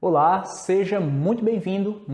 Olá, seja muito bem-vindo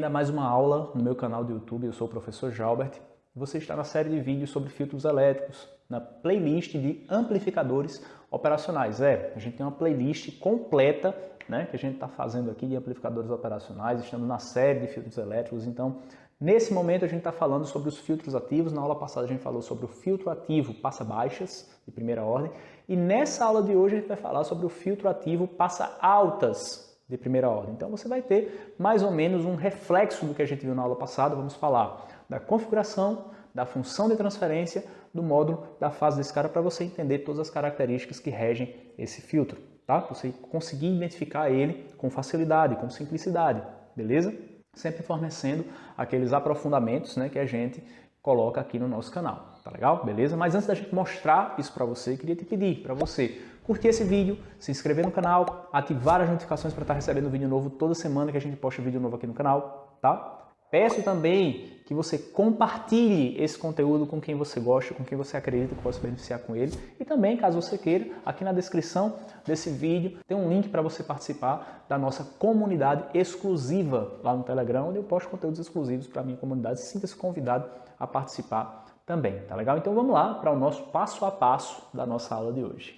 a mais uma aula no meu canal do YouTube. Eu sou o professor Jalbert. Você está na série de vídeos sobre filtros elétricos, na playlist de amplificadores operacionais. A gente tem uma playlist completa, né, que a gente está fazendo aqui de amplificadores operacionais. Estamos na série de filtros elétricos, então nesse momento a gente está falando sobre os filtros ativos. Na aula passada a gente falou sobre o filtro ativo passa-baixas, de primeira ordem. E nessa aula de hoje a gente vai falar sobre o filtro ativo passa-altas, de primeira ordem. Então você vai ter mais ou menos um reflexo do que a gente viu na aula passada. Vamos falar da configuração, da função de transferência, do módulo, da fase desse cara, para você entender todas as características que regem esse filtro, tá? Você conseguir identificar ele com facilidade, com simplicidade, beleza? Sempre fornecendo aqueles aprofundamentos, né, que a gente coloca aqui no nosso canal, tá legal? Beleza? Mas antes da gente mostrar isso para você, queria te pedir para você curtir esse vídeo, se inscrever no canal, ativar as notificações para estar recebendo vídeo novo toda semana que a gente posta vídeo novo aqui no canal, tá? Peço também que você compartilhe esse conteúdo com quem você gosta, com quem você acredita que possa beneficiar com ele. E também, caso você queira, aqui na descrição desse vídeo tem um link para você participar da nossa comunidade exclusiva lá no Telegram, onde eu posto conteúdos exclusivos para a minha comunidade. Sinta-se convidado a participar também, tá legal? Então vamos lá para o nosso passo a passo da nossa aula de hoje.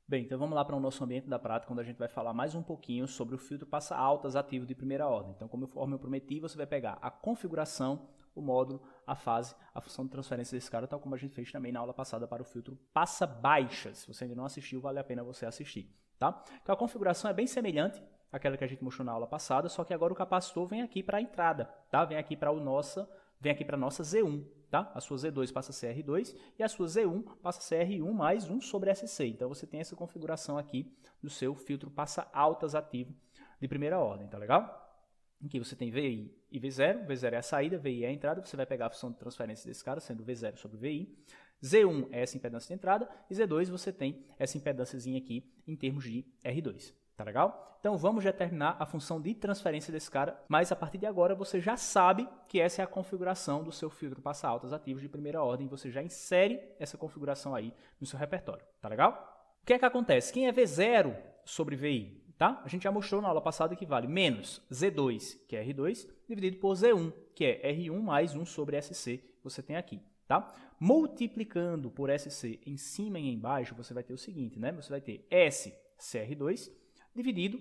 Bem, então vamos lá para o nosso ambiente da prática, onde a gente vai falar mais um pouquinho sobre o filtro passa-altas ativo de primeira ordem. Então, conforme eu prometi, você vai pegar a configuração, o módulo, a fase, a função de transferência desse cara, tal como a gente fez também na aula passada para o filtro passa-baixas. Se você ainda não assistiu, vale a pena você assistir, tá? Então, a configuração é bem semelhante àquela que a gente mostrou na aula passada, só que agora o capacitor vem aqui para a entrada, tá? Vem aqui para a nossa Z1. Tá? A sua Z2 passa a ser R2 e a sua Z1 passa a ser R1 mais 1 sobre SC. Então você tem essa configuração aqui do seu filtro passa-altas ativo de primeira ordem, tá legal? Em que você tem VI e V0, V0 é a saída, VI é a entrada, você vai pegar a função de transferência desse cara, sendo V0 sobre VI. Z1 é essa impedância de entrada e Z2 você tem essa impedânciazinha aqui em termos de R2. Tá legal? Então vamos determinar a função de transferência desse cara, mas a partir de agora você já sabe que essa é a configuração do seu filtro passa-altas ativos de primeira ordem, você já insere essa configuração aí no seu repertório, tá legal? O que é que acontece? Quem é V0 sobre VI? Tá? A gente já mostrou na aula passada que vale menos Z2, que é R2, dividido por Z1, que é R1 mais 1 sobre SC, que você tem aqui. Tá? Multiplicando por SC em cima e embaixo, você vai ter o seguinte, né? Você vai ter SCR2 dividido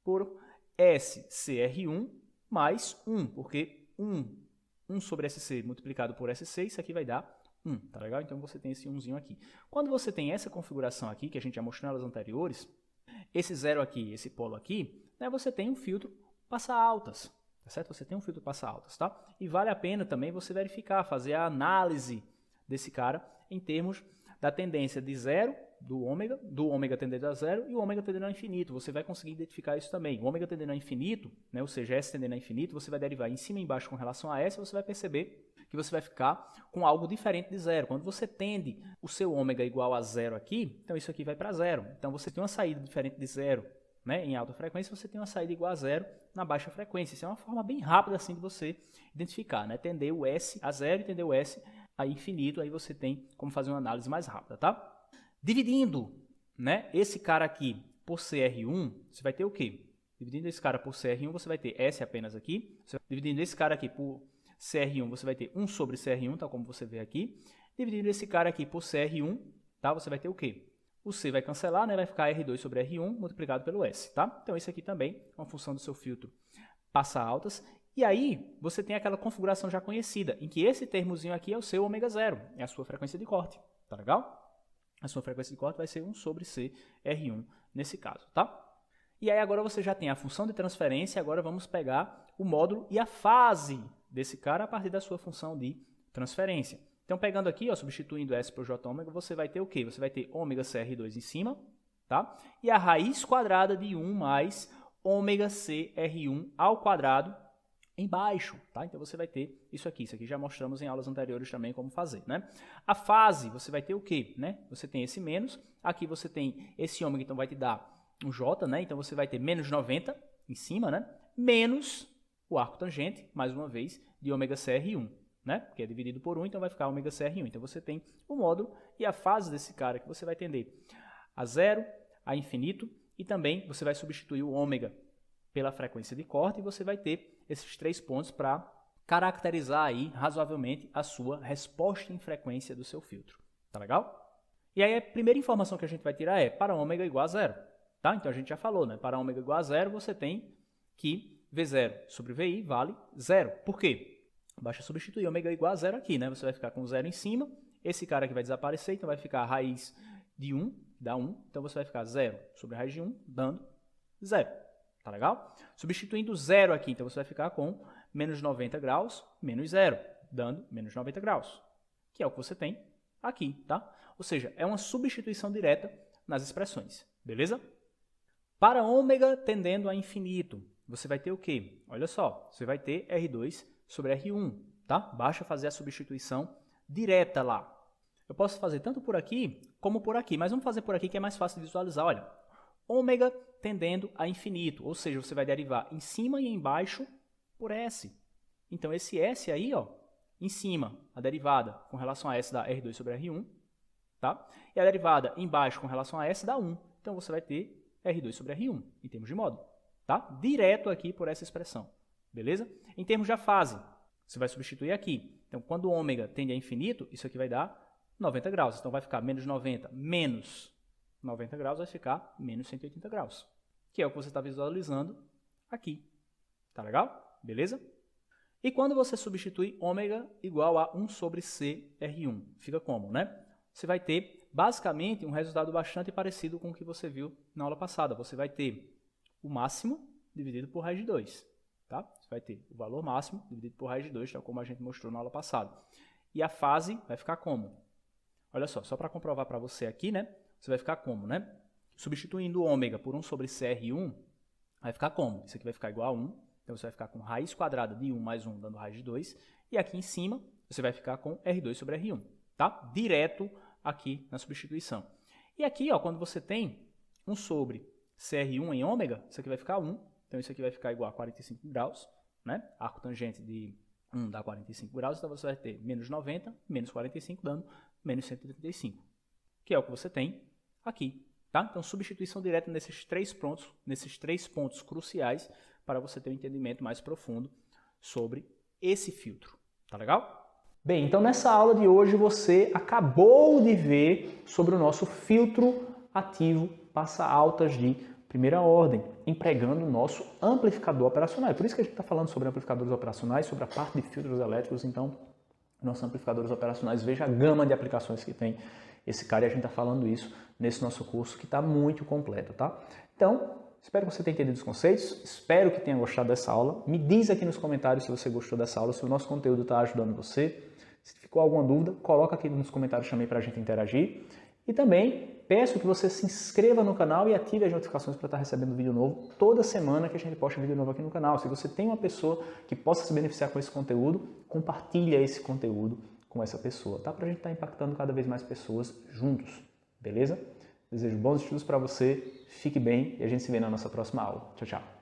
por SCR1 mais 1, porque 1 sobre SC multiplicado por SC, isso aqui vai dar 1, tá legal? Então você tem esse 1zinho aqui. Quando você tem essa configuração aqui, que a gente já mostrou nas anteriores, esse zero aqui, esse polo aqui, né, você tem um filtro passa-altas, tá certo? Você tem um filtro passa-altas, tá? E vale a pena também você verificar, fazer a análise desse cara em termos da tendência de zero, do ômega tendendo a zero e o ômega tendendo a infinito. Você vai conseguir identificar isso também. O ômega tendendo a infinito, né, ou seja, S tendendo a infinito, você vai derivar em cima e embaixo com relação a S, você vai perceber que você vai ficar com algo diferente de zero. Quando você tende o seu ômega igual a zero aqui, então isso aqui vai para zero. Então você tem uma saída diferente de zero, né, em alta frequência, você tem uma saída igual a zero na baixa frequência. Isso é uma forma bem rápida assim de você identificar, né? Tender o S a zero e tender o S a infinito, aí você tem como fazer uma análise mais rápida, tá? Dividindo, né, esse cara aqui por CR1, você vai ter o quê? Dividindo esse cara por CR1, você vai ter S apenas aqui. Dividindo esse cara aqui por CR1, você vai ter 1 sobre CR1, tal como você vê aqui. Dividindo esse cara aqui por CR1, tá, você vai ter o quê? O C vai cancelar, né, vai ficar R2 sobre R1 multiplicado pelo S, tá? Então, isso aqui também é uma função do seu filtro passa-altas. E aí, você tem aquela configuração já conhecida, em que esse termozinho aqui é o seu ômega zero, é a sua frequência de corte, tá legal? A sua frequência de corte vai ser 1 sobre C R1 nesse caso, tá? E aí agora você já tem a função de transferência, agora vamos pegar o módulo e a fase desse cara a partir da sua função de transferência. Então pegando aqui, ó, substituindo S por J ômega, você vai ter o quê? Você vai ter ômega CR2 em cima, tá? E a raiz quadrada de 1 mais ômega CR1 ao quadrado embaixo, tá? Então você vai ter isso aqui já mostramos em aulas anteriores também como fazer, né? A fase, você vai ter o quê, né? Você tem esse menos, aqui você tem esse ômega, então vai te dar um J, né? Então você vai ter menos 90 em cima, né? Menos o arco tangente, mais uma vez, de ômega CR1, né? Que é dividido por 1, então vai ficar ômega CR1. Então você tem o módulo e a fase desse cara que você vai tender a zero, a infinito, e também você vai substituir o ômega pela frequência de corte e você vai ter esses 3 pontos para caracterizar aí razoavelmente a sua resposta em frequência do seu filtro. Tá legal? E aí a primeira informação que a gente vai tirar é para ômega igual a 0. Tá? Então a gente já falou, né? Para ômega igual a 0, você tem que V0 sobre VI vale 0. Por quê? Basta substituir ômega igual a 0 aqui, né? Você vai ficar com 0 em cima, esse cara aqui vai desaparecer, então vai ficar a raiz de 1, dá 1, então você vai ficar 0 sobre a raiz de 1, dando 0. Tá legal? Substituindo 0 aqui, então você vai ficar com menos 90 graus, menos 0, dando menos 90 graus, que é o que você tem aqui, tá? Ou seja, é uma substituição direta nas expressões, beleza? Para ômega tendendo a infinito, você vai ter o quê? Olha só, você vai ter R2 sobre R1, tá? Basta fazer a substituição direta lá. Eu posso fazer tanto por aqui como por aqui, mas vamos fazer por aqui que é mais fácil de visualizar. Olha, ômega tendendo a infinito, ou seja, você vai derivar em cima e embaixo por S. Então, esse S aí, ó, em cima, a derivada com relação a S dá R2 sobre R1, tá? E a derivada embaixo com relação a S dá 1. Então, você vai ter R2 sobre R1, em termos de módulo, tá? Direto aqui por essa expressão, beleza? Em termos de fase, você vai substituir aqui. Então, quando o ômega tende a infinito, isso aqui vai dar 90 graus. Então, vai ficar menos 90 menos 90 graus, vai ficar menos 180 graus, que é o que você está visualizando aqui. Tá legal? Beleza? E quando você substitui ômega igual a 1 sobre C R1, fica como, né? Você vai ter, basicamente, um resultado bastante parecido com o que você viu na aula passada. Você vai ter o máximo dividido por raiz de 2. Tá? Você vai ter o valor máximo dividido por raiz de 2, tal como a gente mostrou na aula passada. E a fase vai ficar como? Olha só para comprovar para você aqui, né? Você vai ficar como, né? Substituindo o ômega por 1 sobre CR1, vai ficar como? Isso aqui vai ficar igual a 1. Então, você vai ficar com raiz quadrada de 1 mais 1, dando raiz de 2. E aqui em cima, você vai ficar com R2 sobre R1. Tá? Direto aqui na substituição. E aqui, ó, quando você tem 1 sobre CR1 em ômega, isso aqui vai ficar 1. Então, isso aqui vai ficar igual a 45 graus. Né? Arco tangente de 1 dá 45 graus. Então, você vai ter menos 90, menos 45, dando menos 135. Que é o que você tem aqui. Tá? Então, substituição direta nesses três pontos cruciais para você ter um entendimento mais profundo sobre esse filtro. Tá legal? Bem, então nessa aula de hoje você acabou de ver sobre o nosso filtro ativo passa altas de primeira ordem, empregando o nosso amplificador operacional. É por isso que a gente está falando sobre amplificadores operacionais, sobre a parte de filtros elétricos. Então, nossos amplificadores operacionais, veja a gama de aplicações que tem esse cara, e a gente está falando isso nesse nosso curso que está muito completo, tá? Então, espero que você tenha entendido os conceitos, espero que tenha gostado dessa aula. Me diz aqui nos comentários se você gostou dessa aula, se o nosso conteúdo está ajudando você. Se ficou alguma dúvida, coloca aqui nos comentários também para a gente interagir. E também peço que você se inscreva no canal e ative as notificações para estar recebendo vídeo novo toda semana que a gente posta vídeo novo aqui no canal. Se você tem uma pessoa que possa se beneficiar com esse conteúdo, compartilha esse conteúdo com essa pessoa, tá? Para a gente estar impactando cada vez mais pessoas juntos, beleza? Desejo bons estudos para você, fique bem e a gente se vê na nossa próxima aula. Tchau, tchau!